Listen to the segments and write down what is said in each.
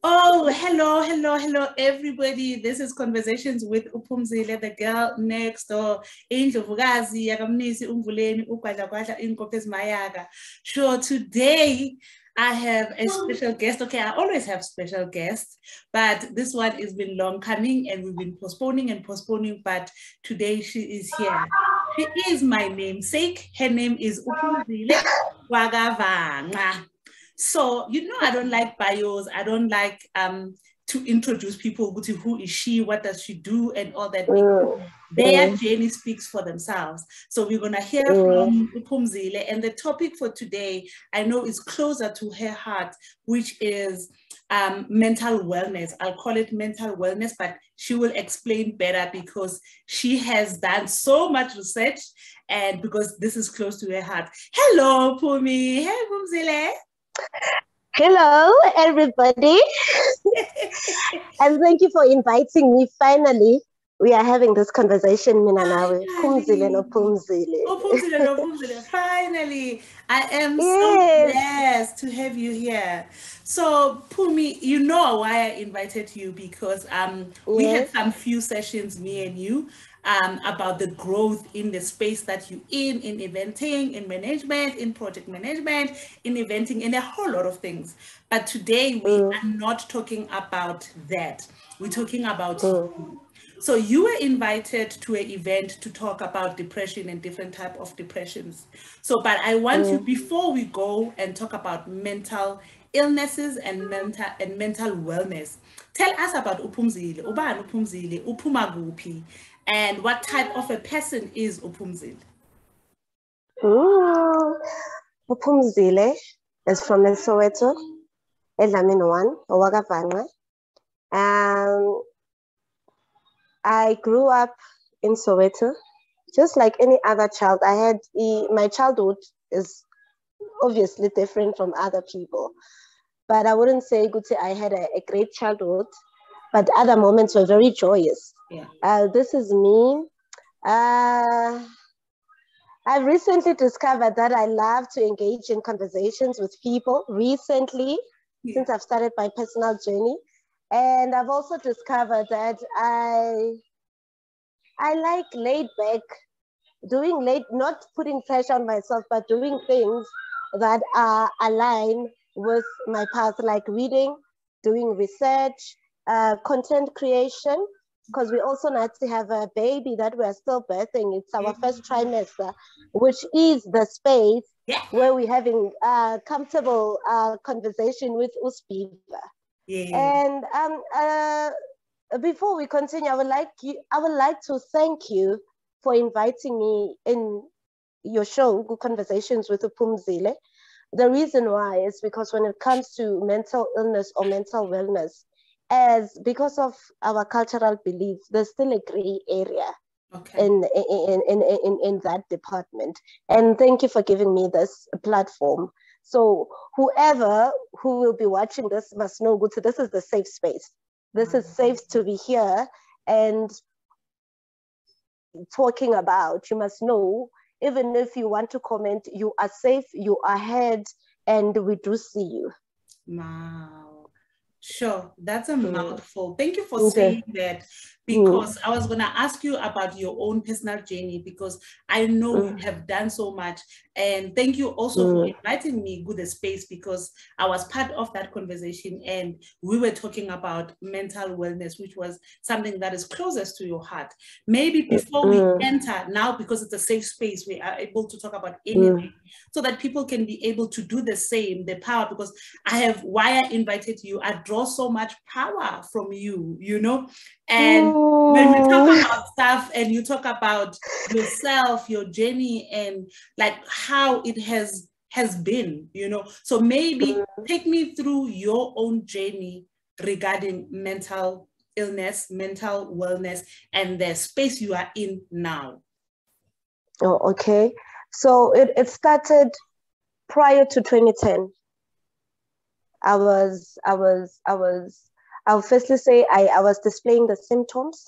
Oh, hello, everybody. This is Conversations with Phumzile, the girl next door. Indlovukazi yakamnisi umvuleni ugwadla inkopezi mayaga. Sure, today I have a special guest. Okay, I always have special guests, but this one has been long coming and we've been postponing, but today she is here. She is my namesake. Her name is Phumzile Vanqa. So, I don't like bios. I don't like to introduce people to who is she, what does she do, and all that. Their journey speaks for themselves. So we're going to hear from Phumzile. And the topic for today, I know is closer to her heart, which is mental wellness. I'll call it mental wellness, but she will explain better because she has done so much research and because this is close to her heart. Hello, Phumi. Hey, Phumzile. Hello, everybody. And thank you for inviting me. Finally, we are having this conversation, Mina nawe. Phumzile no Phumzile. Oh, Phumzile no Phumzile. Finally, I am so blessed to have you here. So, Phumi, you know why I invited you because we had some few sessions, me and you, about the growth in the space that you're in eventing, in management, in project management, in eventing, in a whole lot of things. But today we are not talking about that. We're talking about you. So you were invited to an event to talk about depression and different type of depressions. So, but I want you, before we go and talk about mental illnesses and mental wellness, tell us about Phumzile, ubani Phumzile, uphuma kuphi, and what type of a person is Phumzile? Phumzile is from Soweto, Edlamini 1, Owaka Vanqa. I grew up in Soweto, just like any other child. My childhood is obviously different from other people, but I wouldn't say I had a great childhood, but other moments were very joyous. Yeah. This is me. I've recently discovered that I love to engage in conversations with people recently, since I've started my personal journey. And I've also discovered that I like laid back, not putting pressure on myself, but doing things that are aligned with my path, like reading, doing research, content creation, because we also need to have a baby that we're still birthing. It's our first trimester, which is the space where we're having a comfortable conversation with Uspiva. And before we continue, I would like to thank you for inviting me in your show, Good Conversations with Phumzile. The reason why is because when it comes to mental illness or mental wellness, because of our cultural beliefs, there's still a gray area in that department. And thank you for giving me this platform. So whoever who will be watching this must know this is the safe space. This is safe to be here and talking about. You must know, even if you want to comment, you are safe, you are heard, and we do see you. Wow. Sure, that's a mouthful. Thank you for saying that, because I was going to ask you about your own personal journey, because I know you have done so much. And thank you also for inviting me to the space, because I was part of that conversation and we were talking about mental wellness, which was something that is closest to your heart. Maybe before we enter now, because it's a safe space, we are able to talk about anything so that people can be able to do the same, the power, because why I invited you, I draw so much power from you, and when we talk about stuff and you talk about yourself, your journey, and like how it has been, so maybe take me through your own journey regarding mental illness, mental wellness, and the space you are in now. Oh, okay. So it started prior to 2010. I'll firstly say I was displaying the symptoms: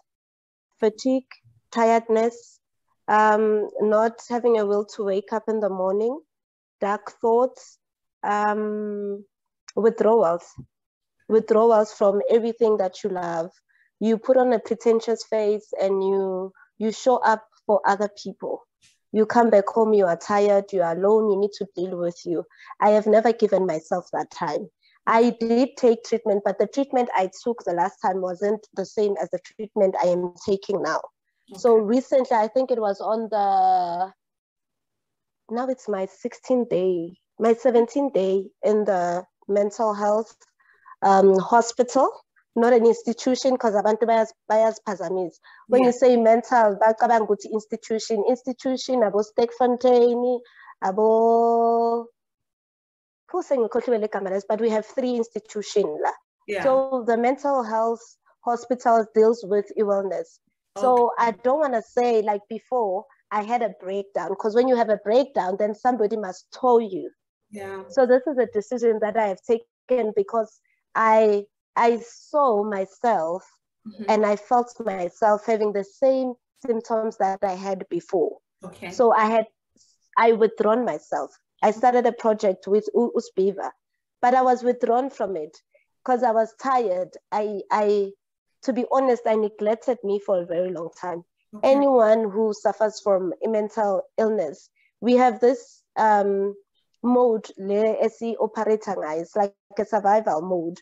fatigue, tiredness, not having a will to wake up in the morning, dark thoughts, withdrawals. withdrawals from everything that you love. You put on a pretentious face and you show up for other people. You come back home, you are tired, you are alone, you need to deal with you. I have never given myself that time. I did take treatment, but the treatment I took the last time wasn't the same as the treatment I am taking now. Okay. So recently, I think it was on now it's my 16th day, my 17th day in the mental health hospital, not an institution, because abantu bayaziphazamisa. When you say mental, bacabanga ukuthi institution, abo Stekfontein, abo but we have 3 institutions. So the mental health hospital deals with illness. So I don't want to say like before I had a breakdown, because when you have a breakdown, then somebody must tell you. So this is a decision that I have taken because I saw myself and I felt myself having the same symptoms that I had before. So I withdrawn myself. I started a project with Usbiva, but I was withdrawn from it because I was tired. To be honest, I neglected me for a very long time. Anyone who suffers from mental illness, we have this mode, it's like a survival mode.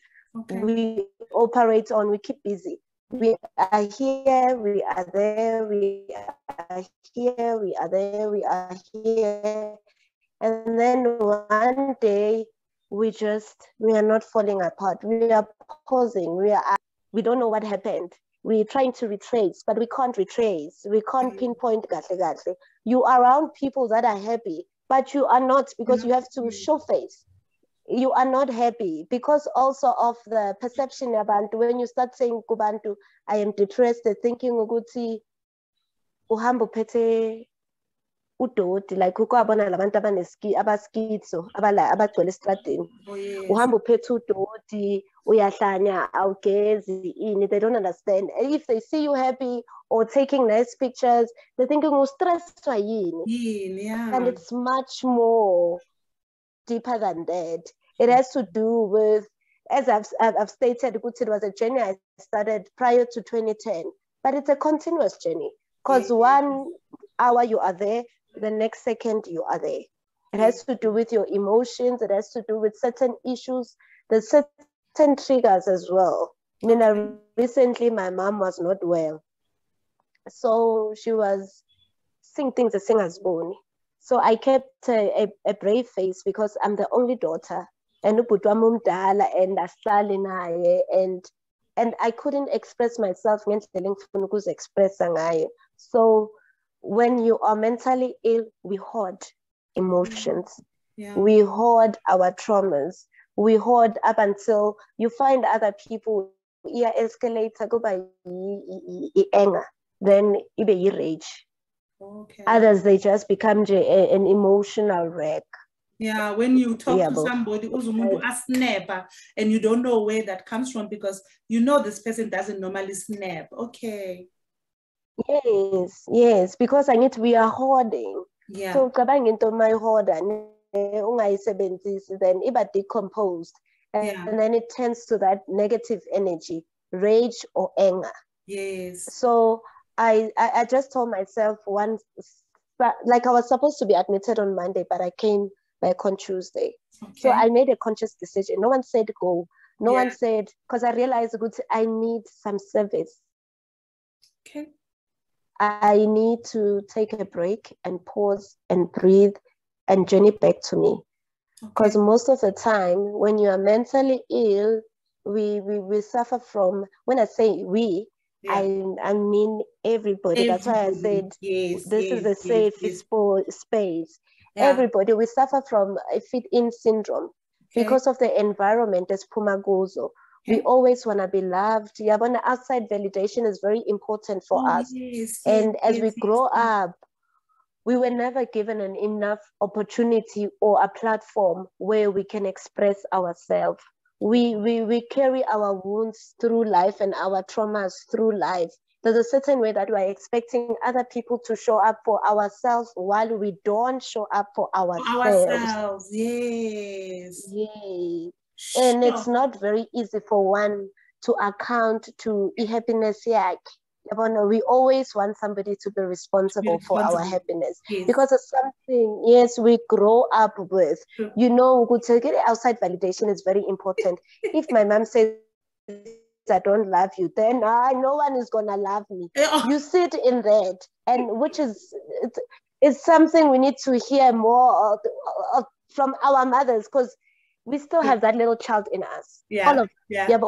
We operate on, we keep busy. We are here, we are there, we are here, we are there, we are here. And then one day, we are not falling apart. We are pausing, we don't know what happened. We're trying to retrace, but we can't retrace. We can't pinpoint gatle. You are around people that are happy, but you are not, because you have to show face. You are not happy because also of the perception about when you start saying kubantu, I am depressed, they're thinking ukuthi uhambo pete udoti, like uko abona labantu abaskizo abagcwele estradini. Uhambo pete udoti, uyahlanya, awugezi ini, they don't understand. If they see you happy or taking nice pictures, they're thinking stressed yini. And it's much more deeper than that. It has to do with, as I've stated, it was a journey I started prior to 2010, but it's a continuous journey because 1 hour you are there, the next second you are there. It has to do with your emotions. It has to do with certain issues, the certain triggers as well. Recently my mom was not well, so she was seeing things as singer's bone. So I kept a brave face because I'm the only daughter, and and I couldn't express myself. So when you are mentally ill, we hoard emotions. We hoard our traumas. We hoard up until you find other people escalator go by anger, then ibe rage. Others, they just become an emotional wreck. When you talk to somebody uzumuntu snap and you don't know where that comes from because you know this person doesn't normally snap. Yes, because we are hoarding. So cabang into my hoarder, then iba decomposed, and then it turns to that negative energy, rage or anger. So I just told myself once, like I was supposed to be admitted on Monday, but I came back on Tuesday. So I made a conscious decision. No one said go. No one said, because I realized I need some service. I need to take a break and pause and breathe and journey back to me. Because most of the time when you are mentally ill, we suffer from, when I say we, I mean everybody. That's why I said this is a safe space. Everybody, we suffer from a fit-in syndrome because of the environment as Pumagozo. We always want to be loved. Outside validation is very important for us. And as we grow up, we were never given an enough opportunity or a platform where we can express ourselves. We carry our wounds through life and our traumas through life. There's a certain way that we're expecting other people to show up for ourselves while we don't show up for ourselves. Yes. And it's not very easy for one to account to happiness. We always want somebody to be responsible for our happiness, because it's something, yes, we grow up with. You know, outside validation is very important. If my mom says I don't love you, then no one is gonna love me. You sit in that, and which is it's something we need to hear more of from our mothers, because we still have that little child in us. But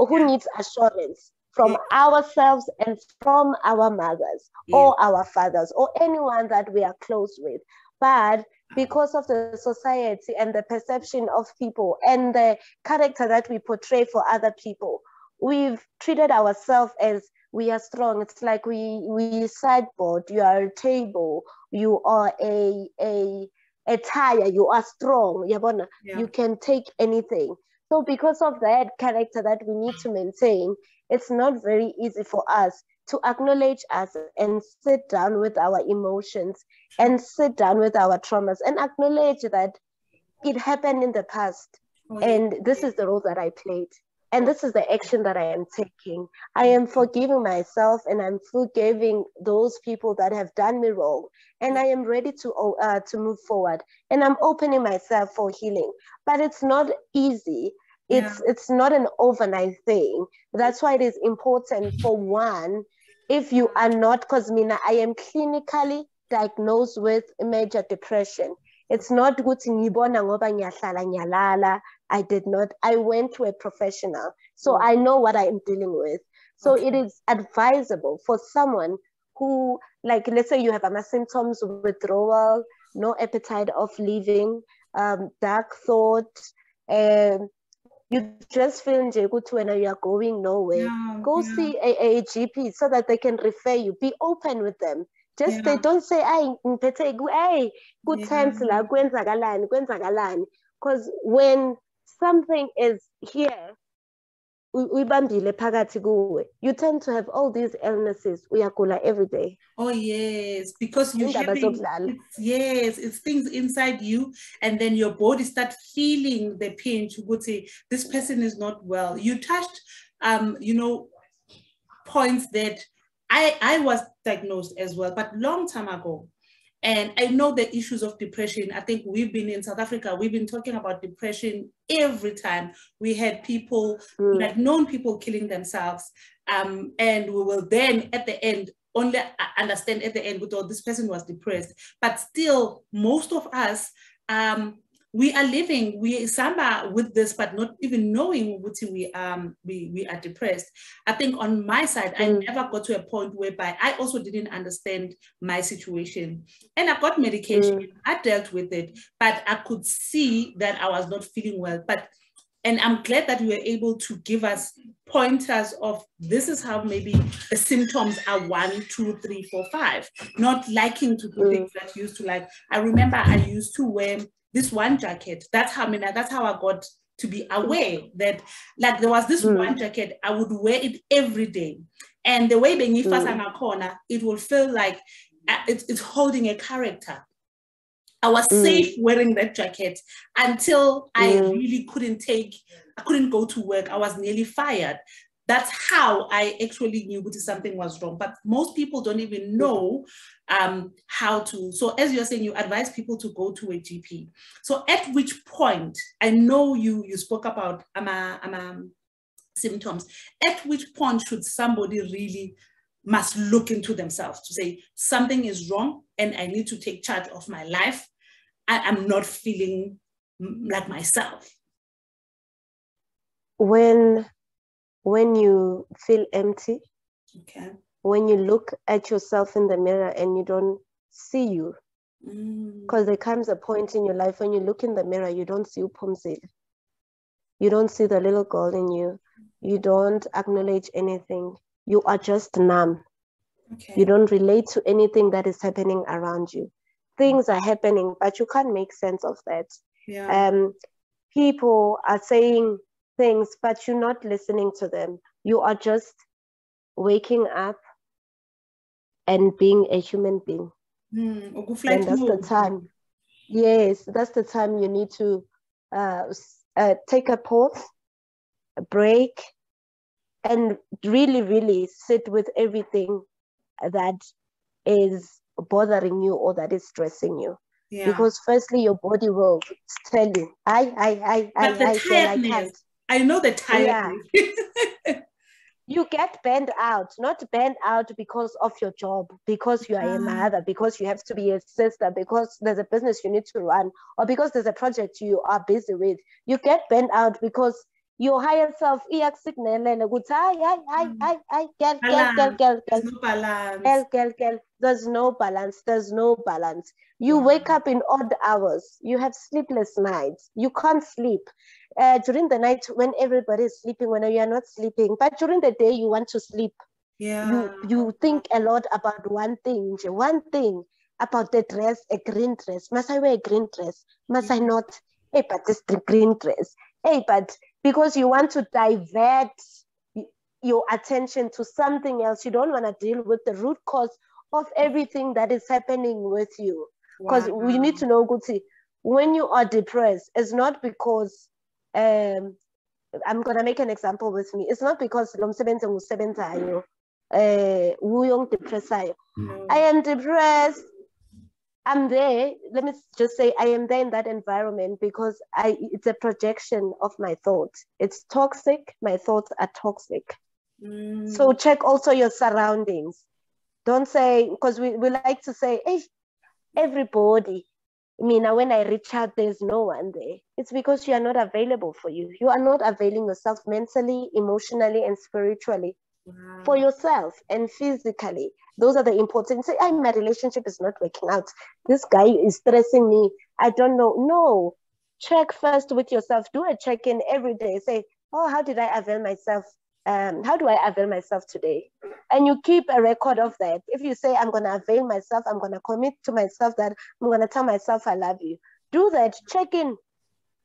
who needs assurance from ourselves and from our mothers or our fathers or anyone that we are close with? But because of the society and the perception of people and the character that we portray for other people, we've treated ourselves as we are strong. It's like we sideboard. You are a table. You are a tire. You are strong. You can take anything. So because of that character that we need to maintain, it's not very easy for us to acknowledge us and sit down with our emotions and sit down with our traumas and acknowledge that it happened in the past. And this is the role that I played. And this is the action that I am taking. I am forgiving myself, and I'm forgiving those people that have done me wrong. And I am ready to move forward. And I'm opening myself for healing. But it's not easy. It's not an overnight thing. That's why it is important for one, if you are not, because I am clinically diagnosed with major depression. It's not good I did not. I went to a professional. So I know what I am dealing with. So it is advisable for someone who, like, let's say you have symptoms of withdrawal, no appetite of living, dark thoughts, you just feel good when you are going nowhere. Go see a GP so that they can refer you. Be open with them. Just they don't say, hey, good times la kwenzakalani. Because when something is here, you tend to have all these illnesses. We are every day. Oh yes, because you're having, it's things inside you, and then your body starts feeling the pain. You would say this person is not well. You touched, points that I was diagnosed as well, but long time ago. And I know the issues of depression. I think we've been in South Africa, we've been talking about depression every time. We had people, like known people killing themselves. And we will then at the end only understand at the end, oh, this person was depressed. But still, most of us, we are living, samba with this, but not even knowing what we are depressed. I think on my side, I never got to a point whereby I also didn't understand my situation. And I got medication, I dealt with it, but I could see that I was not feeling well. And I'm glad that you were able to give us pointers of this is how maybe the symptoms are 1, 2, 3, 4, 5. Not liking to do things that you used to like. I remember I used to wear this one jacket. That's how I got to be aware that, like, there was this one jacket, I would wear it every day. And the way being corner, it will feel like it's holding a character. I was safe wearing that jacket until I really couldn't go to work. I was nearly fired. That's how I actually knew that something was wrong. But most people don't even know how to. So as you're saying, you advise people to go to a GP. So at which point, I know you spoke about symptoms. At which point should somebody really must look into themselves to say something is wrong and I need to take charge of my life? I'm not feeling like myself. When you feel empty, when you look at yourself in the mirror and you don't see you, because there comes a point in your life when you look in the mirror, you don't see Phumzile. You don't see the little girl in you. You don't acknowledge anything. You are just numb. You don't relate to anything that is happening around you. Things are happening, but you can't make sense of that. People are saying things, but you're not listening to them. You are just waking up and being a human being. And that's the time. Yes, that's the time you need to take a pause break, and really, really sit with everything that is bothering you or that is stressing you. Yeah. Because firstly, your body will tell you, I can't. I know the tiredness. Yeah. You get burned out, not burned out because of your job, because you are a mother, because you have to be a sister, because there's a business you need to run, or because there's a project you are busy with. You get burned out because your higher self, girl. There's no balance. There's no balance. You wake up in odd hours. You have sleepless nights. You can't sleep. During the night when everybody is sleeping, when you are not sleeping, but during the day you want to sleep. Yeah. You think a lot about one thing about the dress, a green dress. Must I wear a green dress? Must I not? Hey, but this green dress. Hey, but because you want to divert your attention to something else, you don't want to deal with the root cause of everything that is happening with you. Because we need to know, Guti, when you are depressed, it's not because I'm gonna make an example with me. It's not because I am depressed. I'm there. Let me just say I am there in that environment because it's a projection of my thoughts. It's toxic. My thoughts are toxic. So check also your surroundings. Don't say, because we like to say, hey, everybody. I mean, when I reach out, there's no one there. It's because you are not available for you. You are not availing yourself mentally, emotionally, and spiritually for yourself and physically. Those are the important. Say, my relationship is not working out. This guy is stressing me. I don't know. No. Check first with yourself. Do a check-in every day. Say, oh, how did I avail myself? How do I avail myself today? And you keep a record of that. If you say, I'm going to avail myself, I'm going to commit to myself that I'm going to tell myself I love you. Do that. Check in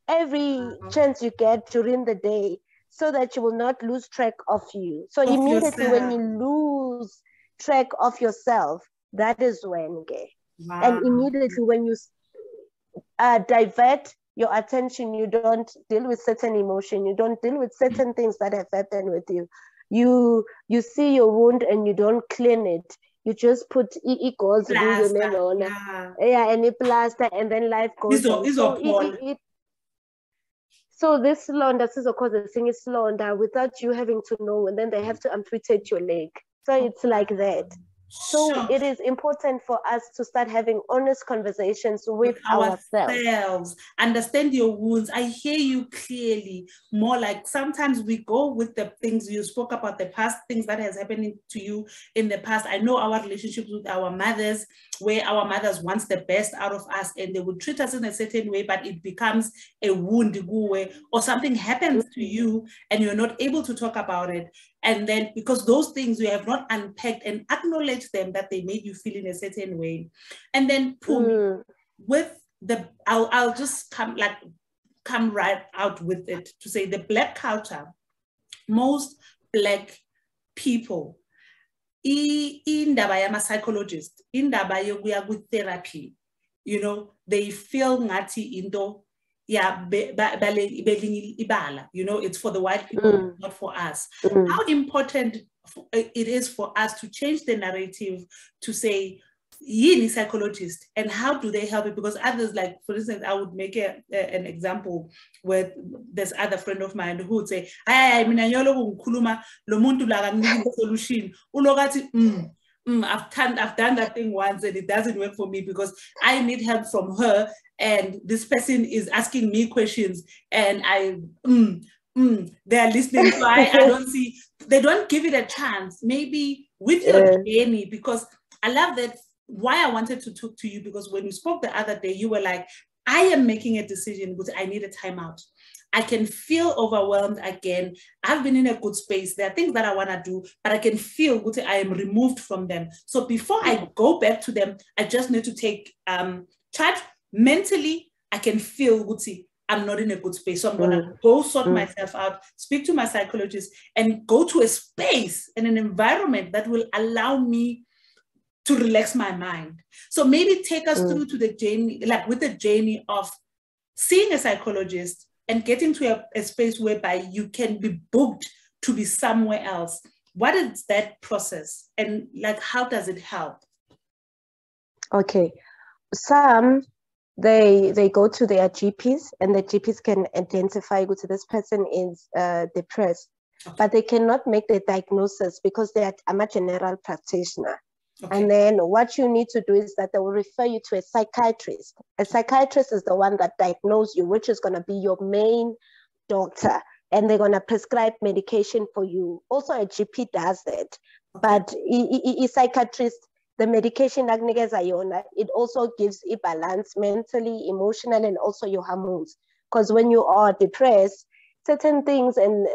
every chance you get during the day so that you will not lose track of you. So immediately when you lose track of yourself, that is when and immediately when you divert your attention, you don't deal with certain emotion, you don't deal with certain things that have happened with you. You see your wound and you don't clean it. You just put equals and a plaster, and then life goes on. So this slaughter is cause the thing is slaughter without you having to know, and then they have to amputate your leg. So it's like that. So it is important for us to start having honest conversations with ourselves. Understand your wounds. I hear you clearly. More like sometimes we go with the things you spoke about, the past things that has happened to you in the past. I know our relationships with our mothers, where our mothers want the best out of us and they would treat us in a certain way, but it becomes a wound, or something happens to you and you're not able to talk about it. And then because those things you have not unpacked and acknowledged them, that they made you feel in a certain way. And then with the, I'll just come right out with it to say the Black culture, most Black people, indaba yama psychologist, indaba yokuya with therapy, they feel ngati into it's for the white people, not for us. How important it is for us to change the narrative to say, yini psychologist, and how do they help it? Because others, like for instance, I would make an example where this other friend of mine who would say, solution. I've done that thing once and it doesn't work for me because I need help from her and this person is asking me questions and they're listening. So I don't see, they don't give it a chance. Maybe with your journey, because I love that. Why I wanted to talk to you, because when you spoke the other day, you were like, I am making a decision, but I need a timeout. I can feel overwhelmed again. I've been in a good space. There are things that I want to do, but I can feel good. I am removed from them. So before I go back to them, I just need to take charge. Mentally, I can feel good. I'm not in a good space. So I'm going to go sort myself out, speak to my psychologist, and go to a space and an environment that will allow me to relax my mind. So maybe take us through to the journey, like with the journey of seeing a psychologist and getting to a space whereby you can be booked to be somewhere else. What is that process, and like how does it help? Okay, some they go to their GPs, and the GPs can identify that this person is depressed, okay, but they cannot make the diagnosis because they are a general practitioner. Okay. And then what you need to do is that they will refer you to a psychiatrist. A psychiatrist is the one that diagnoses you, which is going to be your main doctor, and they're going to prescribe medication for you. Also, a GP does that, okay, but a psychiatrist, the medication it also gives a balance mentally, emotionally, and also your hormones. Because when you are depressed, certain things then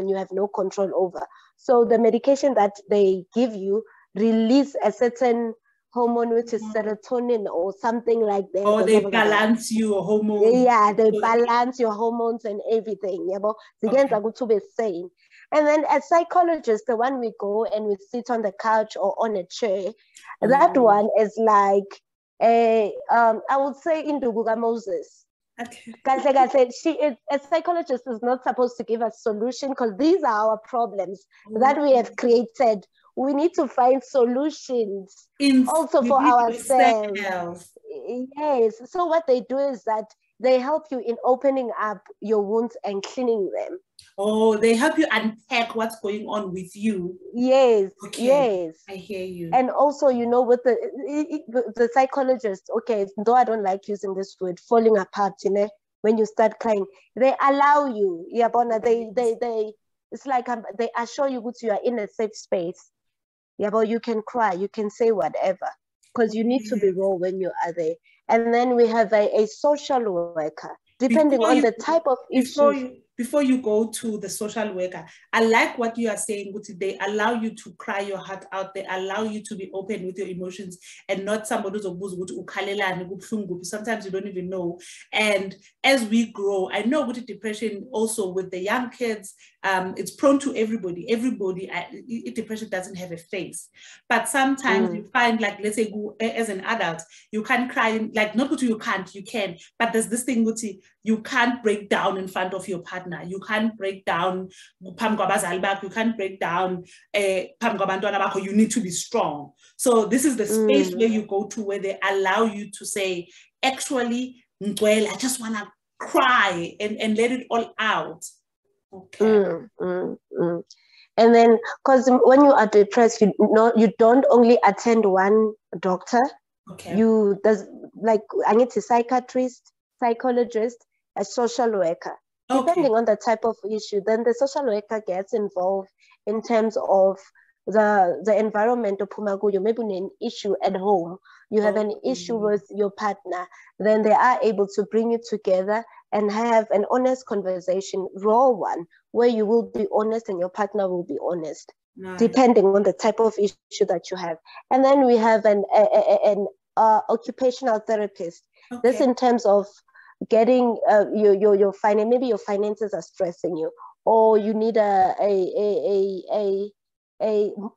you have no control over. So the medication that they give you release a certain hormone, which is serotonin or something like that. Or they balance your hormones. Yeah, they balance your hormones and everything. Okay. Same. And then as psychologists, the one we go and we sit on the couch or on a chair, that one is like I would say Induguga Moses. Okay. Like I said, a psychologist is not supposed to give us solution, because these are our problems that we have created. We need to find solutions also for ourselves. Yes. So what they do is that they help you in opening up your wounds and cleaning them. Oh, they help you unpack what's going on with you. Yes. Okay. Yes. I hear you. And also, with the psychologist, okay, though I don't like using this word, falling apart, when you start crying, they allow you. Yeah, but they it's like they assure you that you are in a safe space. Yeah, but you can cry, you can say whatever, because you need to be raw when you are there. And then we have a social worker, depending on the type of issue. Before you go to the social worker, I like what you are saying, Guti. They allow you to cry your heart out. They allow you to be open with your emotions, and not somebody who's sometimes you don't even know. And as we grow, I know with depression also with the young kids, it's prone to everybody. Depression doesn't have a face. But sometimes you find, like, let's say as an adult, you can't cry, like, not Guti, you can, but there's this thing, Guti, you can't break down in front of your partner. You can't break down, you can't break down, you need to be strong. So this is the space where you go to, where they allow you to say, actually, I just want to cry and let it all out. Okay. And then, because when you are depressed, you don't only attend one doctor. Okay. I need a psychiatrist, psychologist, a social worker. Okay. Depending on the type of issue, then the social worker gets involved in terms of the environment of Pumaguyo. Maybe an issue at home, you have an issue with your partner, then they are able to bring you together and have an honest conversation, raw one, where you will be honest and your partner will be honest, depending on the type of issue that you have. And then we have an occupational therapist. Okay. This in terms of getting your finance, maybe your finances are stressing you, or you need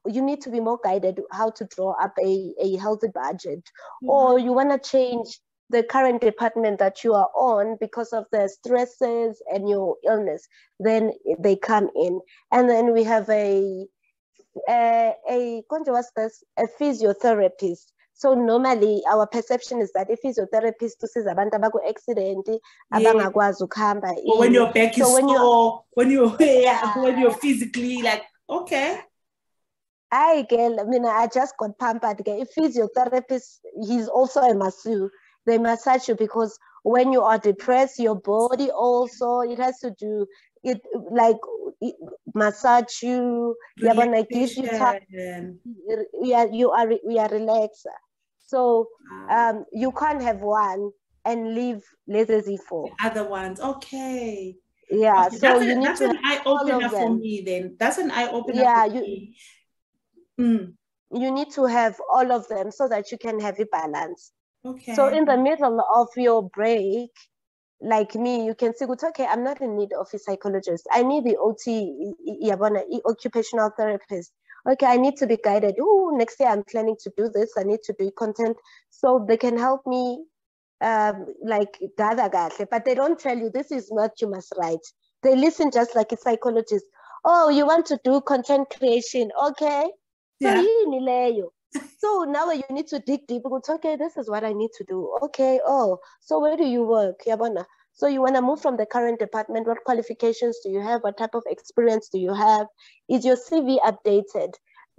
you need to be more guided how to draw up a healthy budget, or you want to change the current department that you are on because of the stresses and your illness, then they come in. And then we have a physiotherapist. So normally our perception is that a physiotherapist usiza abantu abaku-accident abangakwazi ukuhamba. Or when your back is sore, when you're physically like, okay. I just got pampered. A physiotherapist, he's also a masseur. They massage you because when you are depressed, your body also, it has to do it, like massage you. You're gonna give you time. We are relaxed. So you can't have one and leave lazy for the other ones. Okay. Yeah. Okay. So that's an eye opener for me. Then that's an eye opener. Yeah. For me. You need to have all of them so that you can have a balance. Okay. So in the middle of your break, like me, you can say, okay, I'm not in need of a psychologist. I need the OT, occupational therapist. Okay, I need to be guided. Oh, next year I'm planning to do this. I need to do content. So they can help me like gather kahle, but they don't tell you this is what you must write. They listen just like a psychologist. Oh, you want to do content creation, okay? So yini leyo. So now you need to dig deep. Okay, this is what I need to do. Okay, oh, so where do you work? Yabona. So you want to move from the current department. What qualifications do you have? What type of experience do you have? Is your CV updated?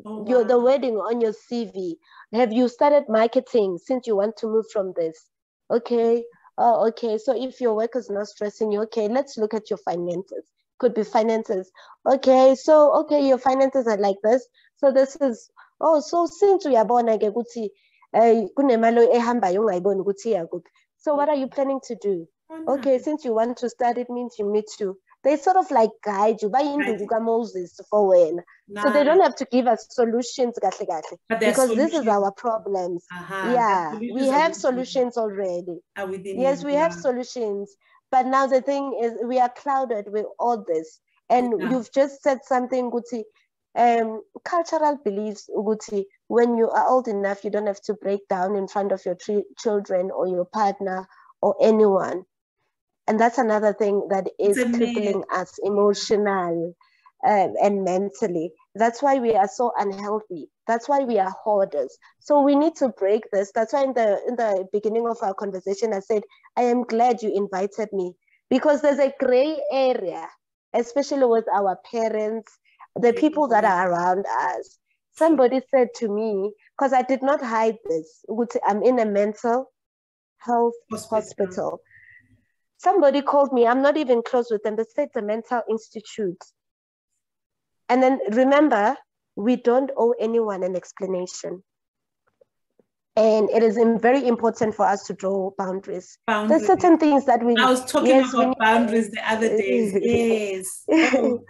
Oh, wow. The wording on your CV. Have you started marketing since you want to move from this? Okay. Oh, okay. So if your work is not stressing you, okay, let's look at your finances. Could be finances. Okay. So, okay, your finances are like this. So this is, oh, so since we are born, I get so what are you planning to do? Okay, since you want to start, it means you need to. They sort of like guide you. Moses for when. So they don't have to give us solutions, because this is our problems. Yeah, we have solutions already. Yes, we have solutions. But now the thing is, we are clouded with all this. And you've just said something, Guti. Cultural beliefs, Uguti, when you are old enough, you don't have to break down in front of your children or your partner or anyone. And that's another thing that is crippling us emotionally and mentally. That's why we are so unhealthy. That's why we are hoarders. So we need to break this. That's why in the beginning of our conversation, I said, I am glad you invited me, because there's a gray area, especially with our parents, the people that are around us. Somebody said to me, because I did not hide this, I'm in a mental health hospital. Somebody called me, I'm not even close with them, they said it's a mental institute. And then remember, we don't owe anyone an explanation. And it is very important for us to draw boundaries. There's certain things that we... I was talking about boundaries the other day. Yes. Oh.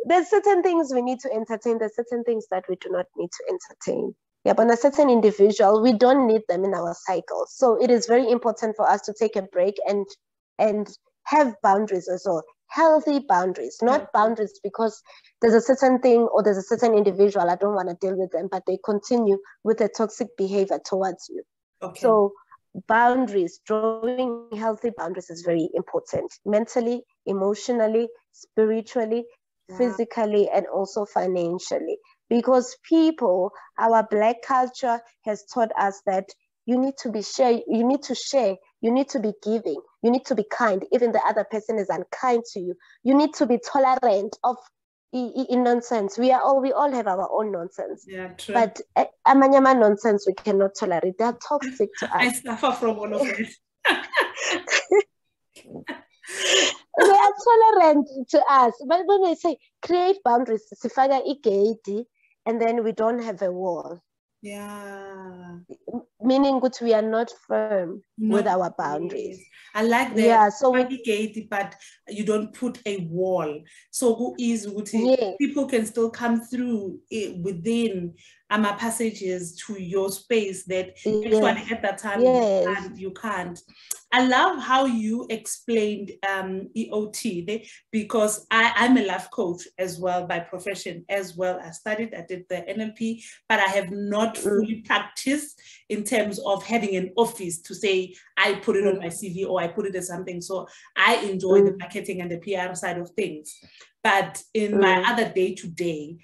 There's certain things we need to entertain. There's certain things that we do not need to entertain. Yeah, but a certain individual, we don't need them in our cycle. So it is very important for us to take a break and have boundaries as well. Healthy boundaries, not boundaries because there's a certain thing or there's a certain individual, I don't want to deal with them, but they continue with a toxic behavior towards you. Okay. So boundaries, drawing healthy boundaries is very important, mentally, emotionally, spiritually, physically, and also financially. Because people, our Black culture has taught us that you need to be you need to share, you need to be giving, you need to be kind, even the other person is unkind to you. You need to be tolerant of in nonsense. We all have our own nonsense. Yeah, true. But amanyama nonsense we cannot tolerate. They are toxic to us. I suffer from all of it. They are tolerant to us. But when they say create boundaries, sifaka igate, and then we don't have a wall. Yeah. Meaning that we are not firm with our boundaries. I like that. Yeah, so but you don't put a wall. So who is people can still come through within passages to your space that actually at that time you can't. I love how you explained EOT because I'm a life coach as well by profession as well. I did the NLP, but I have not fully practiced in terms of having an office to say I put it on my CV or I put it as something. So I enjoy the marketing and the PR side of things. But in my other day-to-day,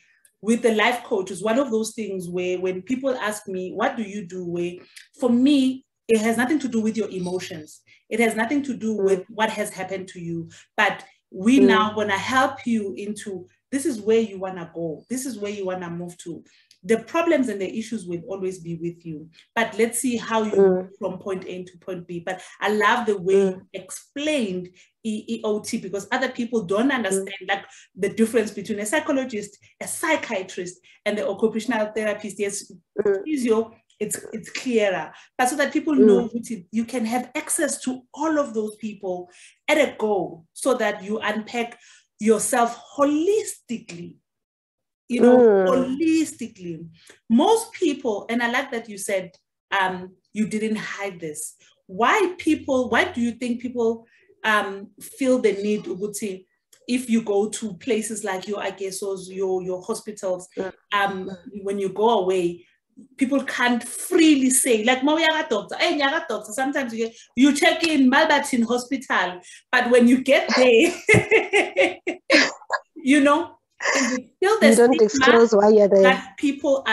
with the life coach is one of those things where when people ask me, what do you do? Where for me, it has nothing to do with your emotions. It has nothing to do with what has happened to you. But we now want to help you into, this is where you want to go. This is where you want to move to. The problems and the issues will always be with you. But let's see how you move from point A to point B. But I love the way you explained EOT because other people don't understand like the difference between a psychologist, a psychiatrist, and the occupational therapist. Yes, physio, it's clearer. But so that people know you can have access to all of those people at a go so that you unpack yourself holistically. You know, holistically. Most people, and I like that you said you didn't hide this. Why do you think people feel the need, Uguti, if you go to places like your agesos, your hospitals, when you go away, people can't freely say, like doctor, doctor, sometimes you check in Malbatin hospital, but when you get there, you know, is it still the you don't disclose why you're there that people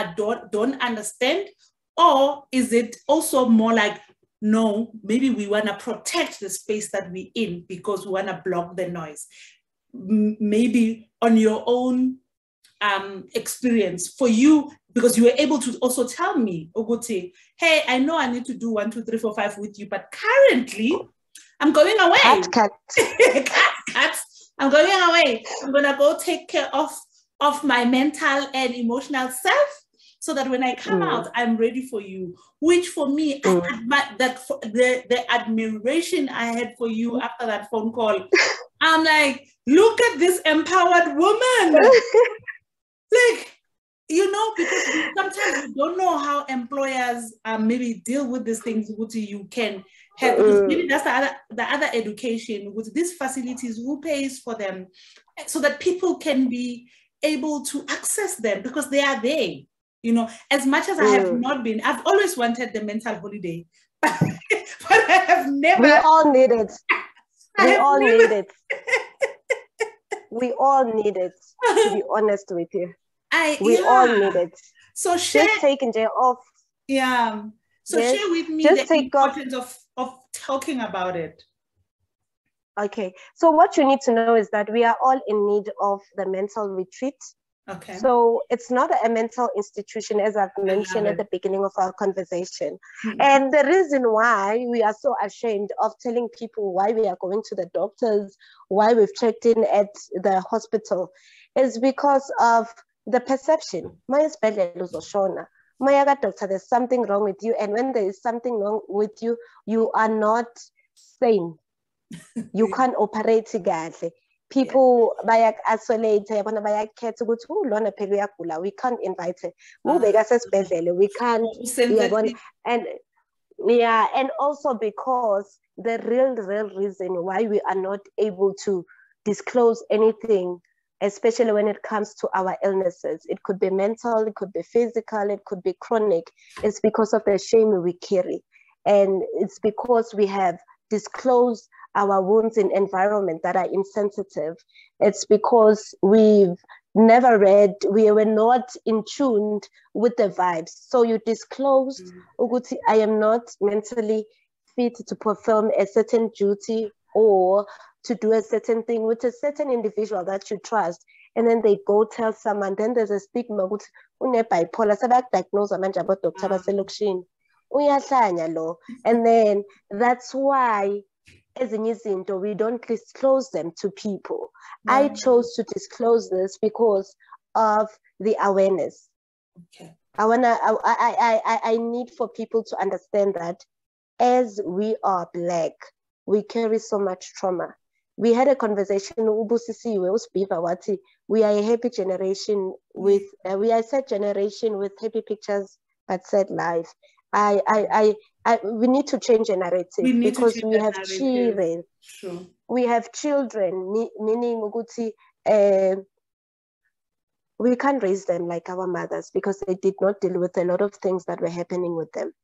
don't understand? Or is it also more like, no, maybe we want to protect the space that we're in because we want to block the noise? Maybe on your own experience for you, because you were able to also tell me, Oguti, hey, I know I need to do 1, 2, 3, 4, 5 with you, but currently I'm going away. Cut. I'm going away. I'm gonna go take care of my mental and emotional self, so that when I come out, I'm ready for you. Which for me, the admiration I had for you after that phone call, I'm like, look at this empowered woman. Like, you know, because sometimes we don't know how employers maybe deal with these things. You can have, maybe that's the other education with these facilities, who pays for them, so that people can be able to access them because they are there. You know, as much as I have not been, I've always wanted the mental holiday, but I have never. We all need it. We all need it. We all need it, to be honest with you. We all need it. So share, just taking day off. Yeah. So share with me the importance of talking about it. Okay. So what you need to know is that we are all in need of the mental retreat. Okay. So it's not a mental institution, as I've mentioned at the beginning of our conversation. And the reason why we are so ashamed of telling people why we are going to the doctors, why we've checked in at the hospital, is because of the perception. Maya doctor, there's something wrong with you. And when there is something wrong with you, you are not sane. You can't operate together. People bayak isolate, we can't invite her. We can't, and also because the real reason why we are not able to disclose anything, especially when it comes to our illnesses, it could be mental, it could be physical, it could be chronic, it's because of the shame we carry. And it's because we have disclosed our wounds in environment that are insensitive. It's because we've never read, we were not in tune with the vibes. So you disclosed, Uguti, I am not mentally fit to perform a certain duty or to do a certain thing with a certain individual that you trust. And then they go tell someone, then there's a stigma, bipolar, diagnose and then that's why as in we don't disclose them to people. I chose to disclose this because of the awareness. Okay. I need for people to understand that as we are Black, we carry so much trauma. We had a conversation, we are a happy generation with, we are a sad generation with happy pictures but sad life. We need to change a narrative because we have children. Sure. We have children, meaning we can't raise them like our mothers because they did not deal with a lot of things that were happening with them.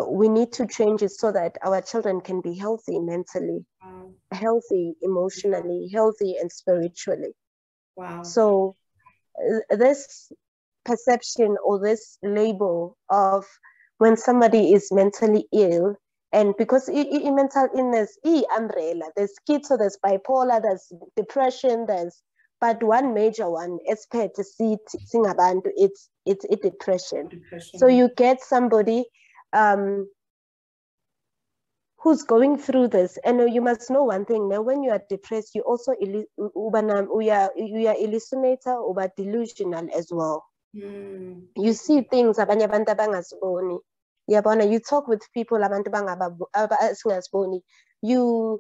We need to change it so that our children can be healthy mentally, healthy emotionally, healthy and spiritually. Wow. So this perception or this label of when somebody is mentally ill, and because in mental illness, umbrella, there's schizo, there's bipolar, there's depression, but one major one, it's depression. So you get somebody who's going through this, and you must know one thing. Now, when you are depressed, you also you are hallucinator or delusional as well. You see things abanye abantu abangaziboni. You talk with people abantu abangaziboni. You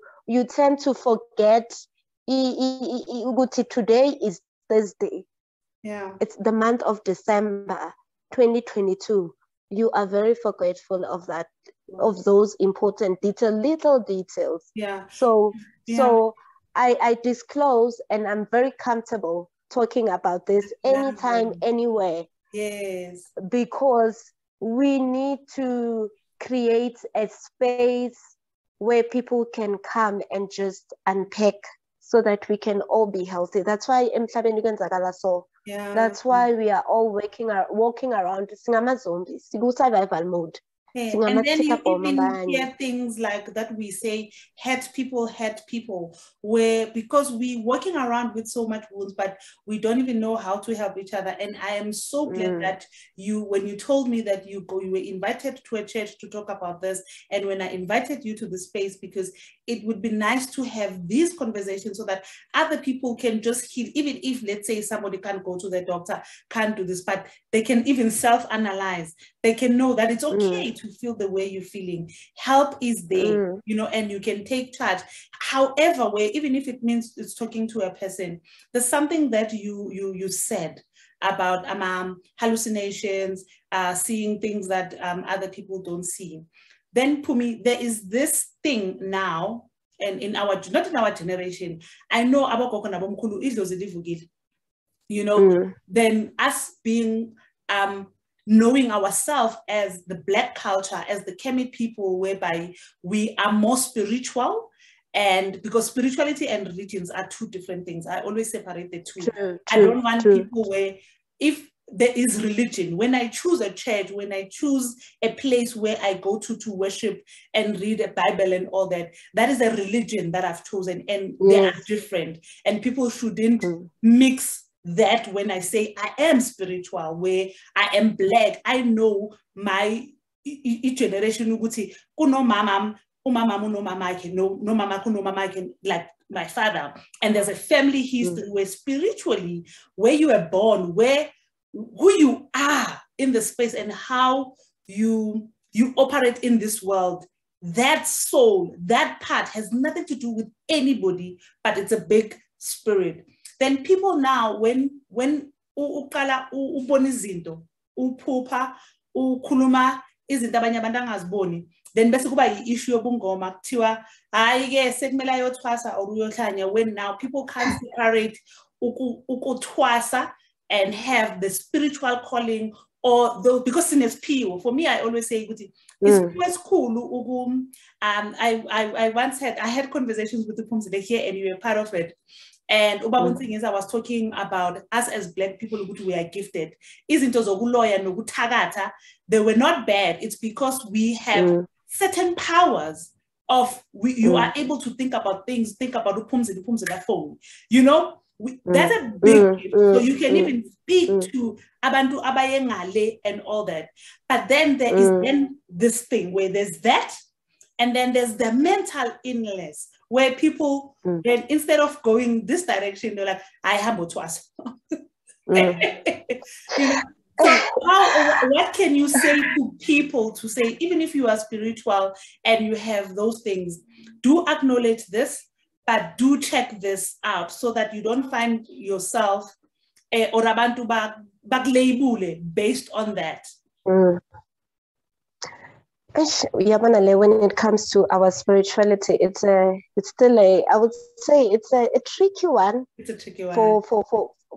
tend to forget today is Thursday. Yeah. It's the month of December 2022. You are very forgetful of that, of those important little details. Yeah. So I disclose, and I'm very comfortable talking about this anytime, anywhere. Yes. Because we need to create a space where people can come and just unpack so that we can all be healthy. That's why emhlabeni kwenzakala so. Yeah. That's why we are all walking around zombies, survival mode. Yeah. And then you even hear things like that we say, hurt people, where because we're walking around with so much wounds, but we don't even know how to help each other. And I am so glad that when you told me that you were invited to a church to talk about this, and when I invited you to the space, because it would be nice to have these conversations so that other people can just heal, even if, let's say, somebody can't go to the doctor, can't do this, but they can even self-analyze. They can know that it's okay to feel the way you're feeling. Help is there, you know, and you can take charge. However, even if it means it's talking to a person, there's something that you said about hallucinations, seeing things that other people don't see. Then, Pumi, there is this thing now, and not in our generation, I know abogogo nabomkhulu idlozi livukile. You know, then us being knowing ourselves as the Black culture, as the Kemi people, whereby we are more spiritual, and because spirituality and religions are two different things. I always separate the two. I don't want people where, if there is religion, when I choose a church, when I choose a place where I go to worship and read a Bible and all that, that is a religion that I've chosen, and they are different. And people shouldn't mix that when I say I am spiritual, where I am Black. I know my generation, no mama like my father. And there's a family history where spiritually, where you were born, who you are in the space, and how you operate in this world, that soul, that part has nothing to do with anybody, but it's a big spirit. Then people now, when uqala ubona izinto, uphupha, ukhuluma izinto abanye abantu angaziboni, then bese kuba i-issue yobungoma kuthiwa hayi ke sekumele ayothwasa or uyohlanya, when now people can't separate ukuthwasa and have the spiritual calling, or though, because sinesphiwo. For me, I always say it's cool. I once had conversations with the Phumzile here, and you were part of it. And one thing is, I was talking about us as Black people, we are gifted. Izinto zokuloya nokuthakatha, they were not bad. It's because we have certain powers of you are able to think about things, think about Phumzile phone. You know, that's a big gift. So you can even speak to abantu abayengale and all that. But then there is then this thing where there's that, and then there's the mental illness, where people, then instead of going this direction, they're like, I have to us. You know? So what can you say to people to say, even if you are spiritual and you have those things, do acknowledge this, but do check this out so that you don't find yourself or abantu baklabule based on that. When it comes to our spirituality, it's still I would say it's a tricky one. It's a tricky one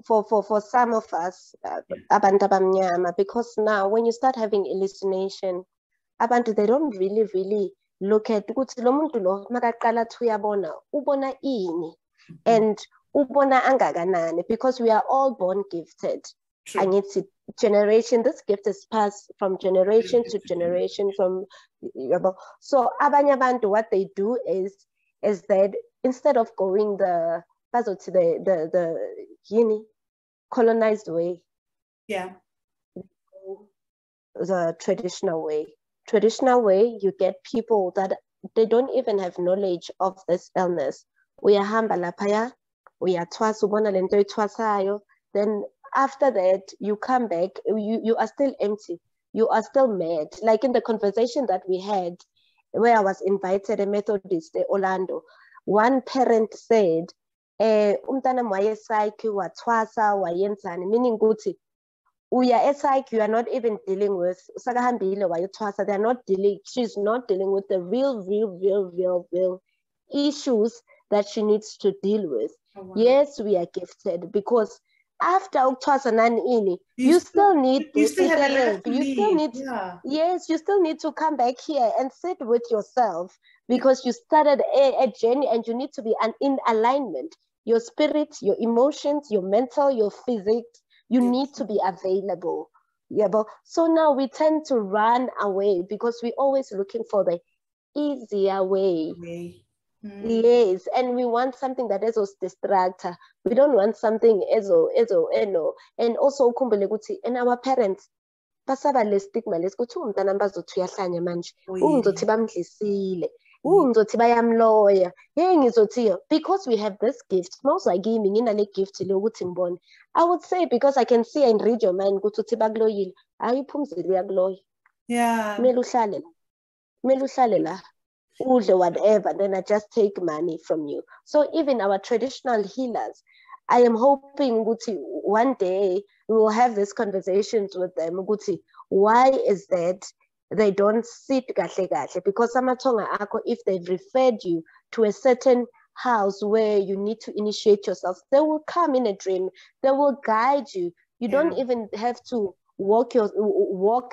for some of us, abantu abamnyama, because now when you start having hallucination, abantu, they don't really look at ukuthi lo muntu lo makaqala uyabona ubona ini and ubona angakanani, because we are all born gifted. And it's generation, this gift is passed from generation to generation. So abanye abantu, what they do is that instead of going the colonized way, the traditional way, you get people that they don't even have knowledge of this illness. Uyahamba laphaya, uyathwasa ubona lento ithwasayo, then after that, you come back, you are still empty. You are still mad. Like in the conversation that we had, where I was invited, a Methodist, Orlando, one parent said, umntana mwaye psyche wathwasa wayenzani, meaning ukuthi uya psyche, you are not even dealing with sakahambile wayothwasa. She's not dealing with the real issues that she needs to deal with. Oh, wow. Yes, we are gifted, because after ukuthwasa nani ini, you still need you still have a life to you live. still need, yes, you still need to come back here and sit with yourself, because you started a journey, and you need to be in alignment. Your spirit, your emotions, your mental, your physics, you need to be available. Yeah, but so now we tend to run away because we're always looking for the easier way. Yes, and we want something that is a distractor. We don't want something and also ukhumbule ukuthi, and our parents basaba le stigma lesikuthi umntana bazothi uyahlanya manje, ungizothi bamdlisile, ungizothi bayamloya, hey ngizothi, because we have this gift. Mawuza kimi nginale gift le ukuthi ngibone. I would say, because I can see and read your mind ukuthi uthi bakuloyile, hayi uphumzile uyakuloya. Yeah. Kumele uhlale la. Whatever, then I just take money from you. So even our traditional healers, I am hoping Guti, one day we will have these conversations with them. Guti, why is that they don't sit gahle? Because Samatonga Ako, if they've referred you to a certain house where you need to initiate yourself, they will come in a dream, they will guide you. You don't even have to walk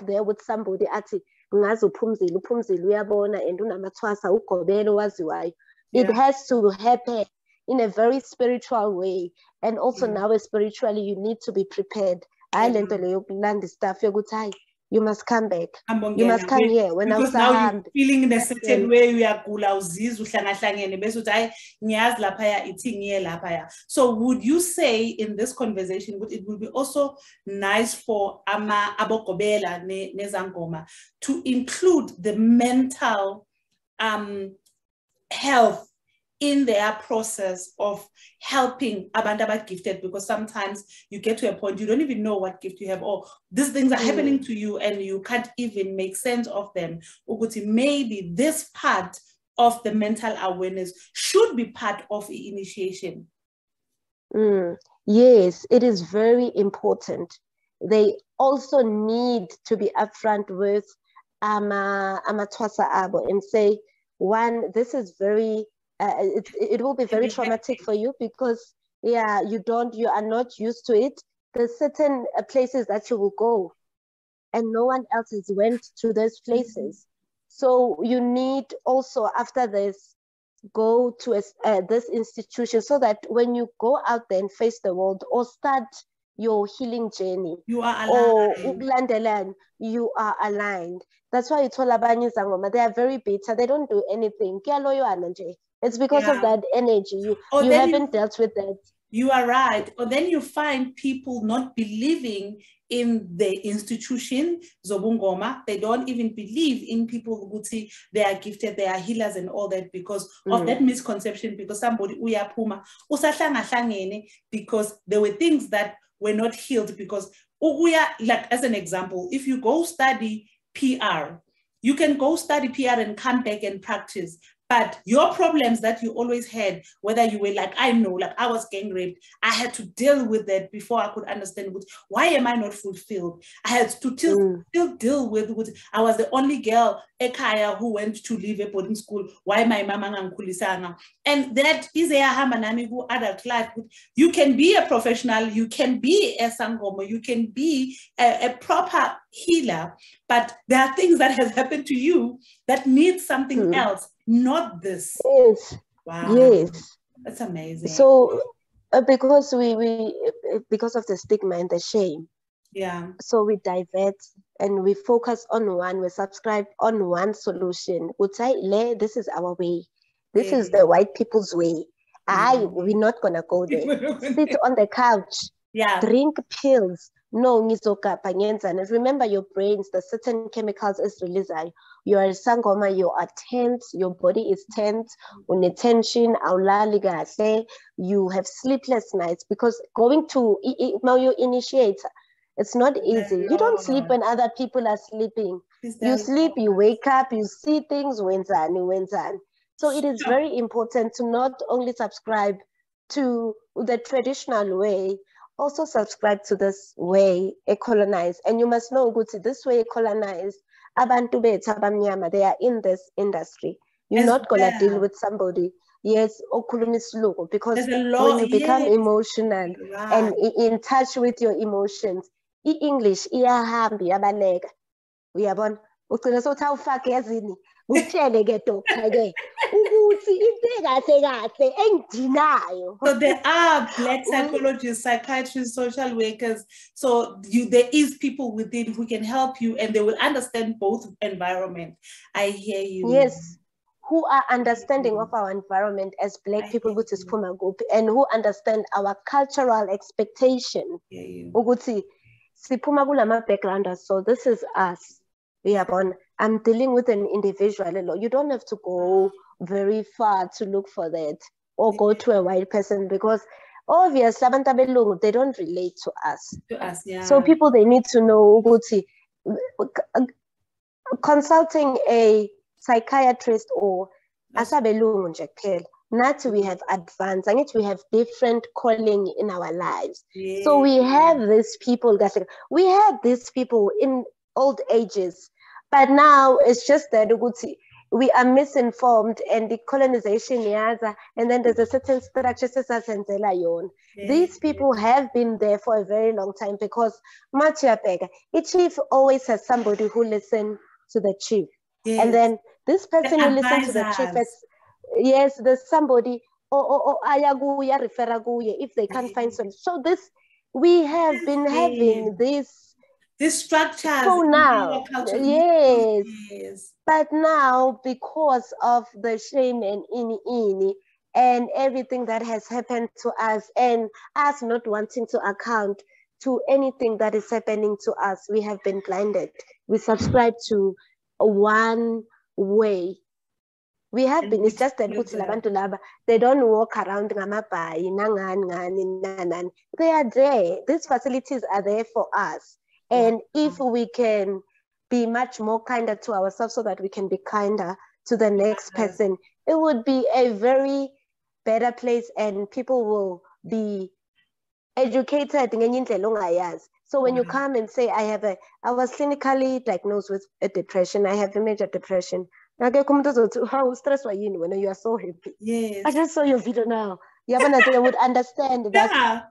there with somebody at it. Uphumzile uyabona and unamathwasa ugobelo waziwayo. It has to happen in a very spiritual way, and also now spiritually you need to be prepared. Hayi lento leyo yokulanda stuff yokuthi hayi you must come back, you must come here when because now you're feeling in a certain way, uyagula uzizwa uhlangahlangene bese uthi hayi ngiyazi laphaya ithi ngiye laphaya. So would you say in this conversation it would be also nice for abogobela nezangoma to include the mental health in their process of helping abantu abagifted, because sometimes you get to a point you don't even know what gift you have, or these things are happening to you and you can't even make sense of them. Ukuthi maybe this part of the mental awareness should be part of the initiation. Yes, it is very important. They also need to be upfront with amathwasa abo and say, one, this is very it will be very traumatic for you, because you are not used to it. There's certain places that you will go and no one else has went to those places. So you need also, after this, go to this institution, so that when you go out there and face the world or start your healing journey, you are aligned. Or you are aligned. That's why you told abanye zangoma, they are very bitter, they don't do anything. It's because of that energy. You haven't dealt with that. You are right. Or then you find people not believing in the institution, Zobungoma. They don't even believe in people who say they are gifted, they are healers and all that, because of that misconception, because somebody uyapuma, because there were things that were not healed. Because like as an example, if you go study PR, you can go study PR and come back and practice. But your problems that you always had, whether you were like I was gang raped, I had to deal with that before I could understand why am I not fulfilled. I had to still deal with I was the only girl ekaya who went to leave a boarding school. Why my mama ngangikhulisanga? And that is a hamanami who adult life. You can be a professional, you can be a sangoma, you can be a proper healer, but there are things that has happened to you that need something else. Not this. Yes. Wow. Yes. That's amazing. So because we because of the stigma and the shame. Yeah. So we divert and we focus on one, we subscribe on one solution. This is our way. This is the white people's way. We're not gonna go there. Sit on the couch. Yeah. Drink pills. No, and remember your brains, the certain chemicals is released. You are sangoma, you are tense, your body is tense, on tension, you have sleepless nights, because going to you initiate, it's not easy. You don't sleep when other people are sleeping. You sleep, you wake up, you see things, so it is very important to not only subscribe to the traditional way, also subscribe to this way, colonized. And you must know, this way colonized, abantu bethu abamnyama, they are in this industry. You're not going to deal with somebody yes, okhuluma isiLungu, because There's a lot, when you become yes. emotional Right. and in touch with your emotions, i-English iyahamba iyabaleka. Uyabona? Ugcina sokuthi awufake yazini, ukutshele ke doctor ke ukuthi into ekahle kahle engidinayo. So there are Black psychologists, psychiatrists, social workers. So there is people within who can help you, and they will understand both environment. I hear you. Yes, who are understanding of our environment as Black people, which is Phuma Group, and who understand our cultural expectation. Ukuthi siphuma kulama background, so this is us. I'm dealing with an individual. You don't have to go very far to look for that, or go to a white person, because obviously abantu abelungu, they don't relate to us. So people, they need to know ukuthi consulting a psychiatrist or asabelungu nje kuphela. Not we have advanced, and we have different calling in our lives. So we have these people, we had these people in old ages, but now it's just that we are misinformed, and the colonization, and then there's a certain structure. These people have been there for a very long time, because a chief always has somebody who listens to the chief. And then this person who listens to the chief, yes, there's somebody, or ayaguya, referaguya, if they can't find solution. So we have been having this structure. So now, yes. But now, because of the shame and ini and everything that has happened to us, and us not wanting to account to anything that is happening to us, we have been blinded. We subscribe to one way. We have been, it's just that they don't walk around. They are there. These facilities are there for us. And if we can be much more kinder to ourselves, so that we can be kinder to the next person, it would be a very better place, and people will be educated. So when you come and say, I was clinically diagnosed with a depression, I have a major depression. How stressed were you when you are so happy? Yes. I just saw your video now. They would understand that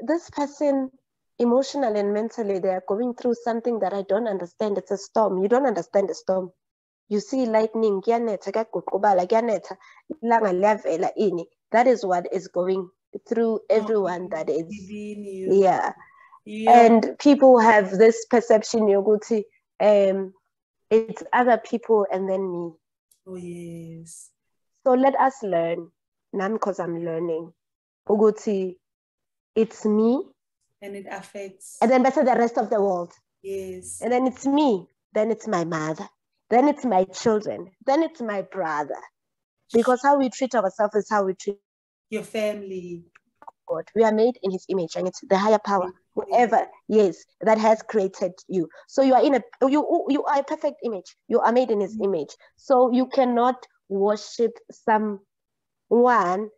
this person, emotionally and mentally, they are going through something that I don't understand. It's a storm. You don't understand the storm. You see lightning. That is what is going through everyone that is. Yeah. And people have this perception, it's other people and then me. Oh, yes. So let us learn. Because I'm learning. Uguti, it's me. And it affects. And then better the rest of the world. Yes. And then it's me. Then it's my mother. Then it's my children. Then it's my brother. Because how we treat ourselves is how we treat your family. God. We are made in his image, and it's the higher power, whoever, yes, that has created you. So you are you are a perfect image. You are made in his image. So you cannot worship someone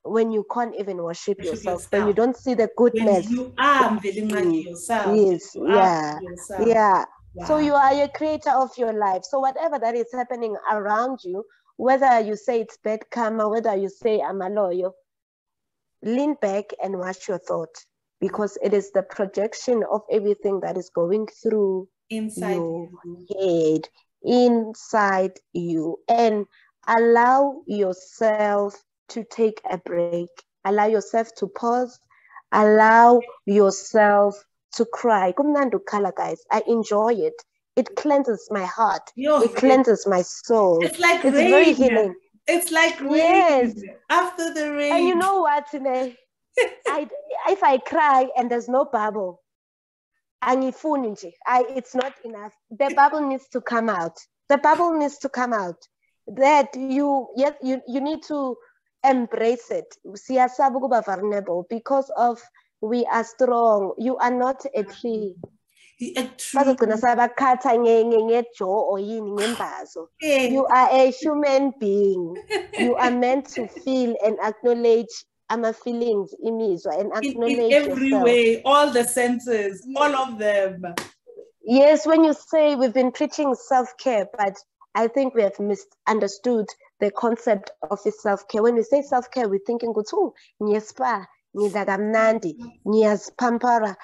when you can't even worship yourself. When you don't see the goodness. When you are unveiling yourself. Yes, yeah. Wow. So you are a creator of your life. So whatever that is happening around you, whether you say it's bad karma, whether you say I'm a lawyer, lean back and watch your thought, because it is the projection of everything that is going through inside your head, inside you, and allow yourself to take a break. Allow yourself to pause. Allow yourself to cry. Guys, I enjoy it. It cleanses my heart. It cleanses my soul. It's like it's rain. Very healing. It's like rain. Yes. After the rain. And you know what, Tine? If I cry and there's no bubble, it's not enough. The bubble needs to come out. The bubble needs to come out. That you need to embrace it. Vulnerable because of we are strong. You are not a tree. You are a human being. You are meant to feel and acknowledge feelings, and acknowledge in every yourself. way, all the senses, all of them. Yes, when you say we've been preaching self-care, but I think we have misunderstood the concept of self-care. When we say self-care, we're thinking, oh, spa, pampara,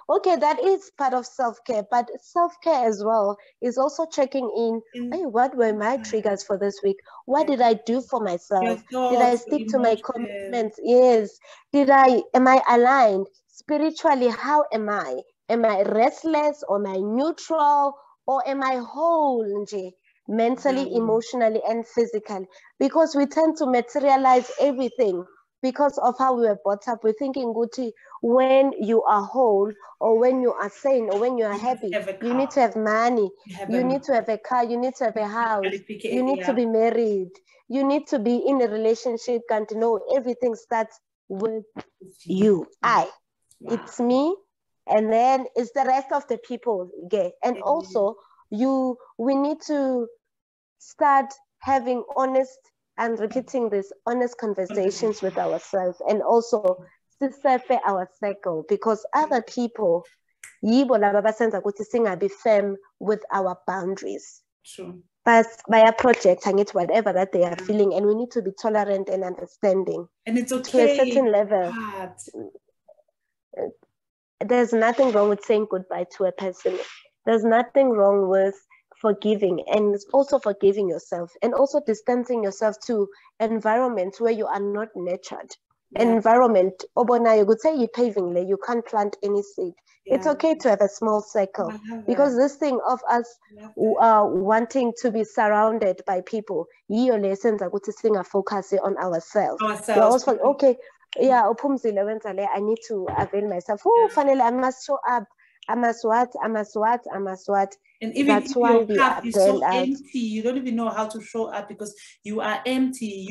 okay, that is part of self-care, but self-care as well is also checking in, hey, what were my triggers for this week? What did I do for myself? Did I stick to my commitments? Yes. Am I aligned? Spiritually, how am I? Am I restless, or am I neutral, or am I whole, mentally, emotionally, and physically? Because we tend to materialize everything because of how we were brought up. We're thinking, Guti, when you are whole, or when you are sane, or when you are happy, you need to have money, you need to have a car, you need to have a house, you need to be married, you need to be in a relationship, and to know everything starts with you. It's me, and then it's the rest of the people. And also, we need to start having honest and repeating these honest conversations with ourselves, and also to survey our circle, because other people be firm with our boundaries. True. But by a project, and it's whatever that they are feeling, and we need to be tolerant and understanding. And it's okay. To a certain level. There's nothing wrong with saying goodbye to a person. There's nothing wrong with forgiving, and it's also forgiving yourself, and also distancing yourself to environments where you are not nurtured. Environment, you could say you're paving, you can't plant any seed. It's okay to have a small circle, because this thing of us wanting to be surrounded by people, focus on ourselves. We're also, okay, Phumzile, I need to avail myself. Oh, finally, I must show up. I must what? And even if your cup is so empty, you don't even know how to show up because you are empty.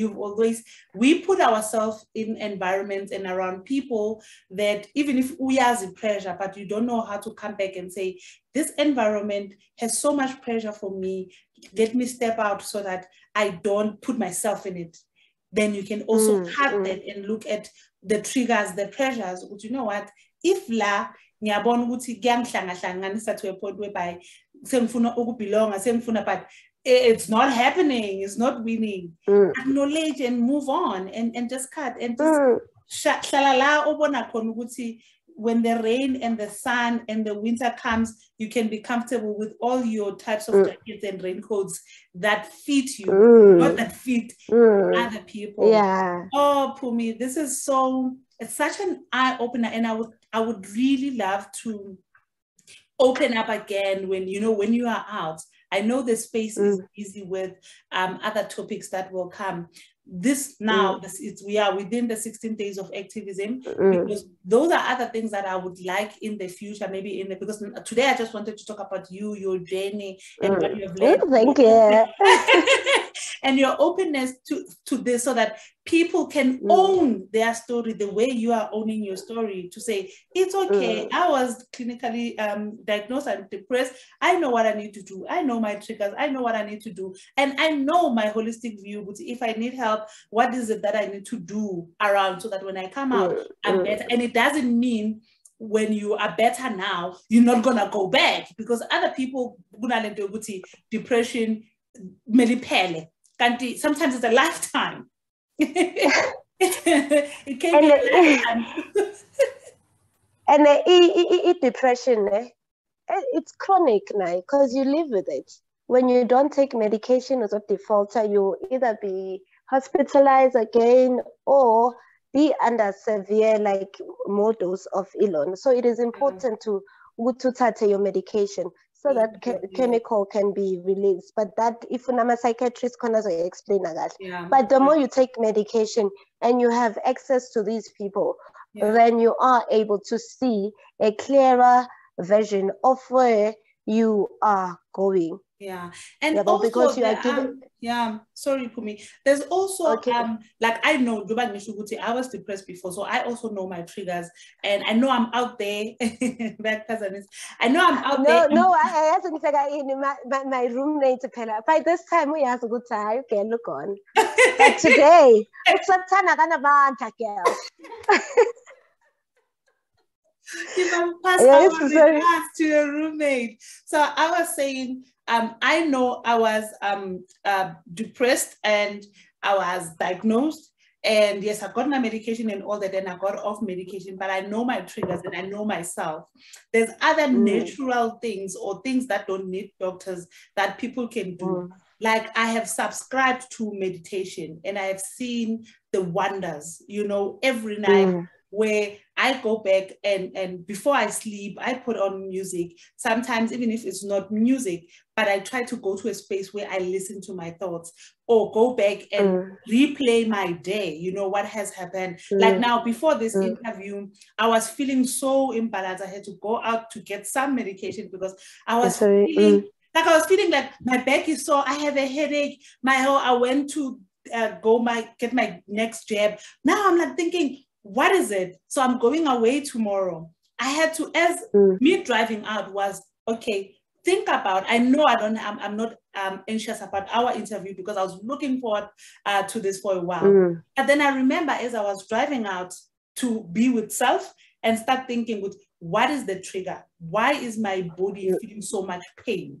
We put ourselves in environments and around people that even if we are the pressure, but you don't know how to come back and say, this environment has so much pressure for me. Let me step out so that I don't put myself in it. Then you can also cut that and look at the triggers, the pressures. But you know what? If ngiyabona ukuthi kuyangihlangahlanganisa to a point whereby sengifuna ukubelonga, but it's not happening, it's not winning. Acknowledge and move on and just cut and just shalala obona khona ukuthi when the rain and the sun and the winter comes, you can be comfortable with all your types of jackets and raincoats that fit you, not that fit other people. Oh, Phumi, this is it's such an eye-opener, and I would really love to open up again when you are out. I know the space is busy with other topics that will come. We are within the 16 days of activism, because those are other things that I would like in the future, because today I just wanted to talk about your journey and what you have learned. Thank you. And your openness to this, so that people can own their story the way you are owning your story, to say, it's okay, I was clinically diagnosed and depressed. I know what I need to do. I know my triggers. I know what I need to do. And I know my holistic view, but if I need help, what is it that I need to do around so that when I come out, I'm better. And it doesn't mean when you are better now, you're not gonna go back, because other people, depression, sometimes it's a lifetime. It can be a lifetime. And depression, it's chronic now, because you live with it. When you don't take medication as a default, you'll either be hospitalized again or be under severe models of illness. So it is important to take your medication so that chemical can be released. But that, if I'm a psychiatrist, can also explain that. But the more you take medication and you have access to these people, then you are able to see a clearer version of where you are going. And also because you are given sorry, Phumi. There's also I know I was depressed before, so I also know my triggers, and I know I'm out there. I know I'm out there. I hasn't figured my roommate by this time we have a good time. Okay, look on. But today it's a girl. You must pass to your roommate. So I was saying, I know I was depressed and I was diagnosed. And yes, I got my medication and all that, and I got off medication, but I know my triggers and I know myself. There's other natural things or things that don't need doctors that people can do. Like I have subscribed to meditation and I have seen the wonders, you know, every night where I go back and before I sleep, I put on music. Sometimes even if it's not music, but I try to go to a space where I listen to my thoughts or go back and replay my day, you know, what has happened. Like now, before this interview, I was feeling so imbalanced. I had to go out to get some medication because I was feeling like my back is sore. I have a headache. I went to get my next jab. Now I'm like thinking, what is it? So I'm going away tomorrow. I had to, as me driving out was, okay, think about, I know I'm not anxious about our interview because I was looking forward to this for a while. But then I remember as I was driving out to be with self and start thinking with, what is the trigger? Why is my body feeling so much pain?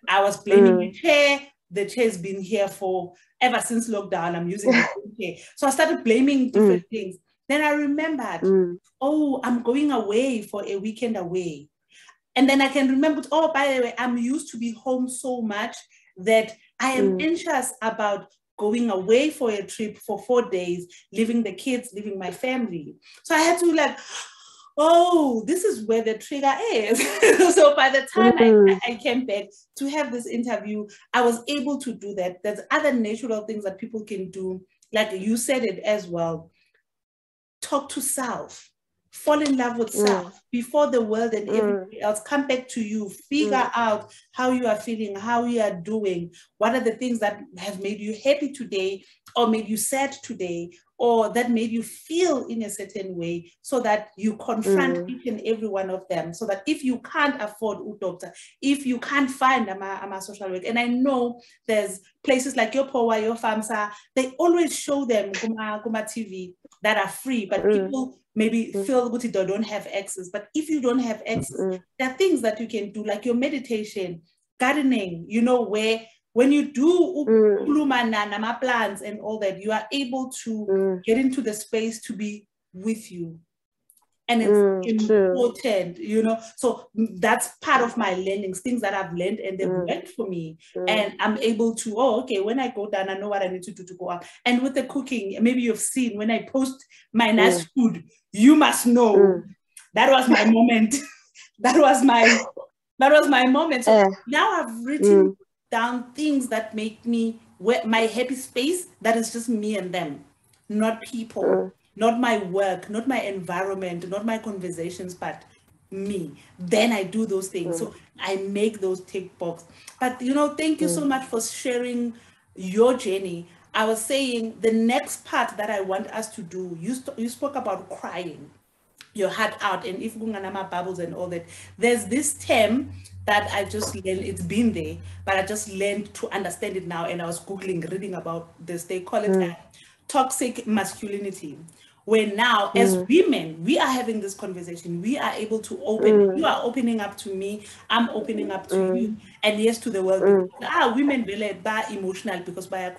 I was blaming the chair. The chair's been here for ever since lockdown. I'm using the chair. So I started blaming different things. Then I remembered, oh, I'm going away for a weekend away. And then I can remember, oh, by the way, I'm used to be home so much that I am anxious about going away for a trip for 4 days, leaving the kids, leaving my family. So I had to like, oh, this is where the trigger is. So by the time I came back to have this interview, I was able to do that. There's other natural things that people can do. Like you said it as well. Talk to self, fall in love with self before the world and everybody else. Come back to you, figure out how you are feeling, how you are doing, what are the things that have made you happy today or made you sad today or that made you feel in a certain way, so that you confront each and every one of them. So that if you can't afford a doctor, if you can't find a social work, and I know there's places like your Powa, your FAMSA, they always show them Guma TV that are free, but people maybe feel that they don't have access. But if you don't have access, there are things that you can do, like your meditation, gardening, you know, where when you do plants and all that, you are able to get into the space to be with you. And it's important, you know. So that's part of my learnings, things that I've learned and they've worked for me. And I'm able to, oh, okay, when I go down, I know what I need to do to go out. And with the cooking, maybe you've seen when I post my nice food, you must know that was my moment. that was my moment. So now I've written down things that make me my happy space, that is just me and them, not people. Not my work, not my environment, not my conversations, but me. Then I do those things. So I make those tick box. But, you know, thank you so much for sharing your journey. I was saying the next part that I want us to do, you spoke about crying your heart out, and if gunganama bubbles and all that. There's this term that I just learned, it's been there, but I just learned to understand it now, and I was Googling, reading about this. They call it toxic masculinity, where now as women, we are having this conversation. We are able to open, you are opening up to me, I'm opening up to you, and yes, to the world. Women really are emotional because by a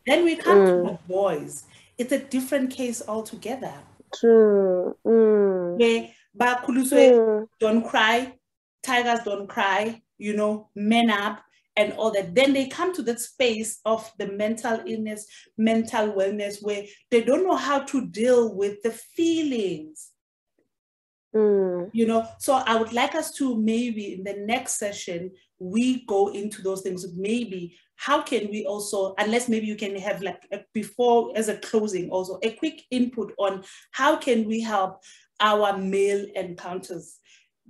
then we come to the boys. It's a different case altogether. True. Where Bakuluswe don't cry, tigers don't cry, you know, men up and all that. Then they come to that space of the mental illness, mental wellness, where they don't know how to deal with the feelings. You know, so I would like us to maybe in the next session, we go into those things. Maybe how can we also, unless maybe you can have like before as a closing also, a quick input on how can we help our male encounters,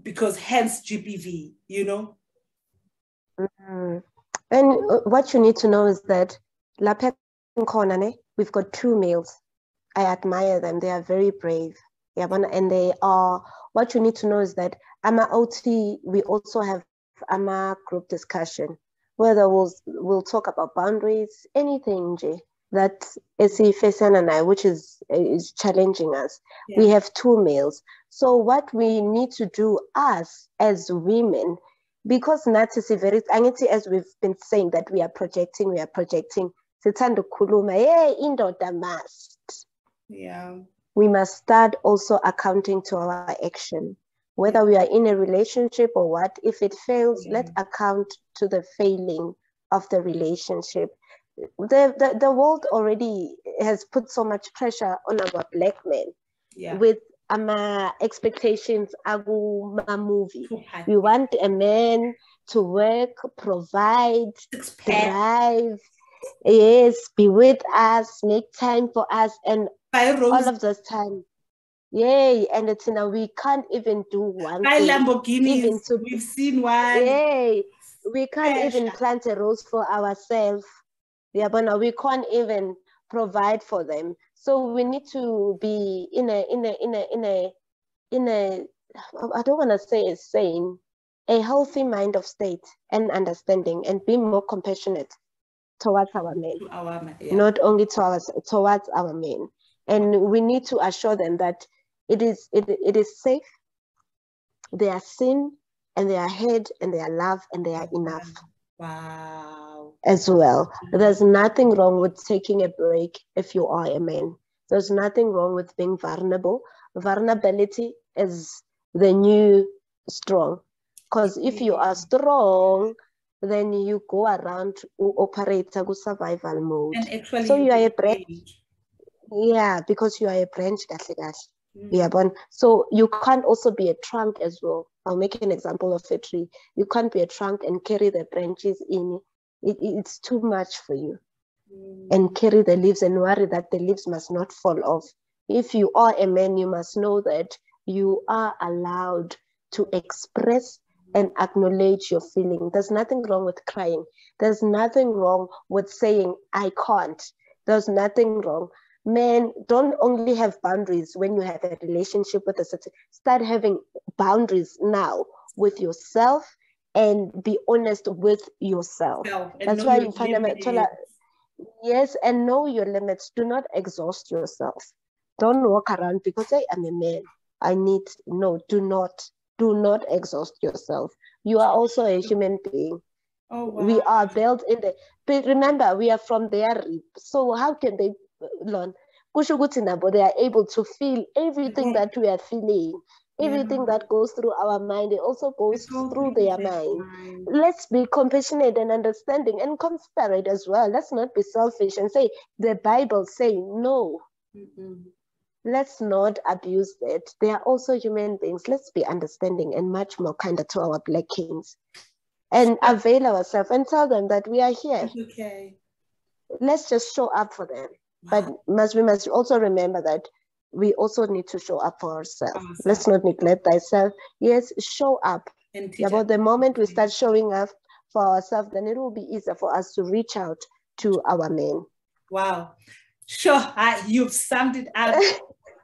because hence GPV, you know. And what you need to know is that we've got 2 males. I admire them. They are very brave. And they are, what you need to know is that AMA OT, we also have AMA group discussion, whether we'll talk about boundaries, anything that Fesan and I, which is challenging us. Yeah. We have 2 males. So what we need to do, us as women, because nathi very as we've been saying that we are projecting. Sithanda ukukhuluma, hey, indoda must. Yeah. We must start also accounting to our action. Whether we are in a relationship or what, if it fails, let's account to the failing of the relationship. The world already has put so much pressure on our black men with expectations a movie. We want a man to work, provide, drive, yes, be with us, make time for us, and all of this time. Yay, and it's we can't even do one thing. Lamborghinis, we've seen one. Yay, we can't even plant a rose for ourselves. Yeah, but now we can't even provide for them. So we need to be in a I don't want to say it's sane, a healthy mind of state and understanding, and be more compassionate towards our men, not only towards our men. And we need to assure them that it is safe, they are seen, and they are heard, and they are loved, and they are enough. Wow. As well. There's nothing wrong with taking a break if you are a man. There's nothing wrong with being vulnerable. Vulnerability is the new strong. Because if you are strong, then you go around to operate a survival mode. And actually, so you are a branch. Yeah, because you are a branch. Yeah, so you can't also be a trunk as well. I'll make an example of a tree. You can't be a trunk and carry the branches in. It's too much for you. And carry the leaves and worry that the leaves must not fall off. If you are a man, you must know that you are allowed to express and acknowledge your feeling. There's nothing wrong with crying. There's nothing wrong with saying, I can't. There's nothing wrong. Men, don't only have boundaries when you have a relationship with a certain, start having boundaries now with yourself and be honest with yourself. That's why you find yes, and know your limits. Do not exhaust yourself. Don't walk around because hey, I'm a man. Do not exhaust yourself. You are also a human being. Oh, wow. We are built in but remember, we are from their rib. So how can they learn? They are able to feel everything that we are feeling. Everything that goes through our mind, it also goes through their mind. Let's be compassionate and understanding and considerate as well. Let's not be selfish and say, the Bible say no. Let's not abuse that. They are also human beings. Let's be understanding and much more kinder to our black kings. And avail ourselves and tell them that we are here. Okay. Let's just show up for them. Wow. But we must also remember that we also need to show up for ourselves. Let's not neglect ourselves. Yes, show up. But the moment we start showing up for ourselves, then it will be easier for us to reach out to our men. Wow. Sure, you've summed it up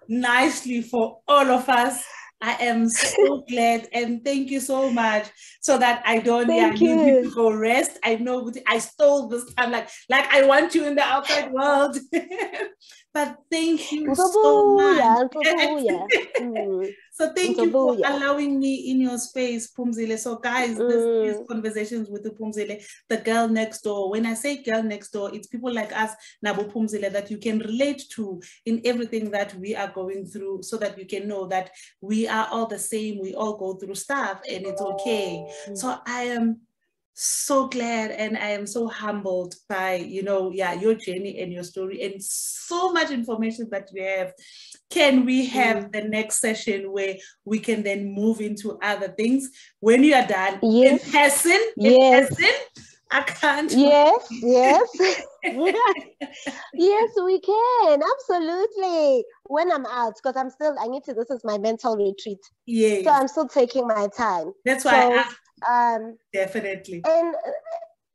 nicely for all of us. I am so glad, and thank you so much. So that I don't need to go rest. I know I stole this time, like I want you in the outside world. But thank you so much. So thank you for allowing me in your space, Phumzile. So guys, this is Conversations with Phumzile, the girl next door. When I say girl next door, it's people like us, Nabo Phumzile, that you can relate to in everything that we are going through, so that you can know that we are all the same. We all go through stuff and it's okay. So I am so glad and I am so humbled by, your journey and your story and so much information that we have. Can we have the next session where we can then move into other things when you are done? Yes. In person? Yes. In person? I can't. Yes. Yes, we can. Absolutely. When I'm out, because this is my mental retreat. Yes. So I'm still taking my time. That's why definitely.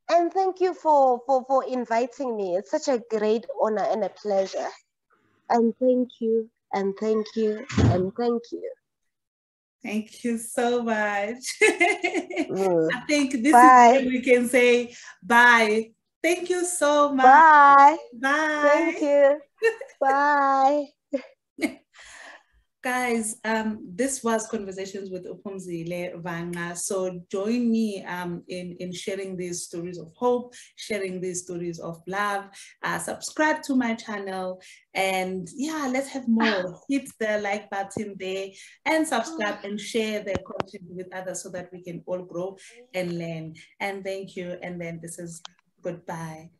And thank you for inviting me. It's such a great honor and a pleasure. And thank you, and thank you, and thank you. Thank you so much. I think this is where we can say bye. Thank you so much. Bye. Bye. Thank you. Bye. Guys, this was Conversations with Phumzile Vanqa. So join me in sharing these stories of hope, sharing these stories of love. Subscribe to my channel, and yeah, let's have more. Hit the like button there and subscribe and share the content with others so that we can all grow and learn. And thank you. And then this is goodbye.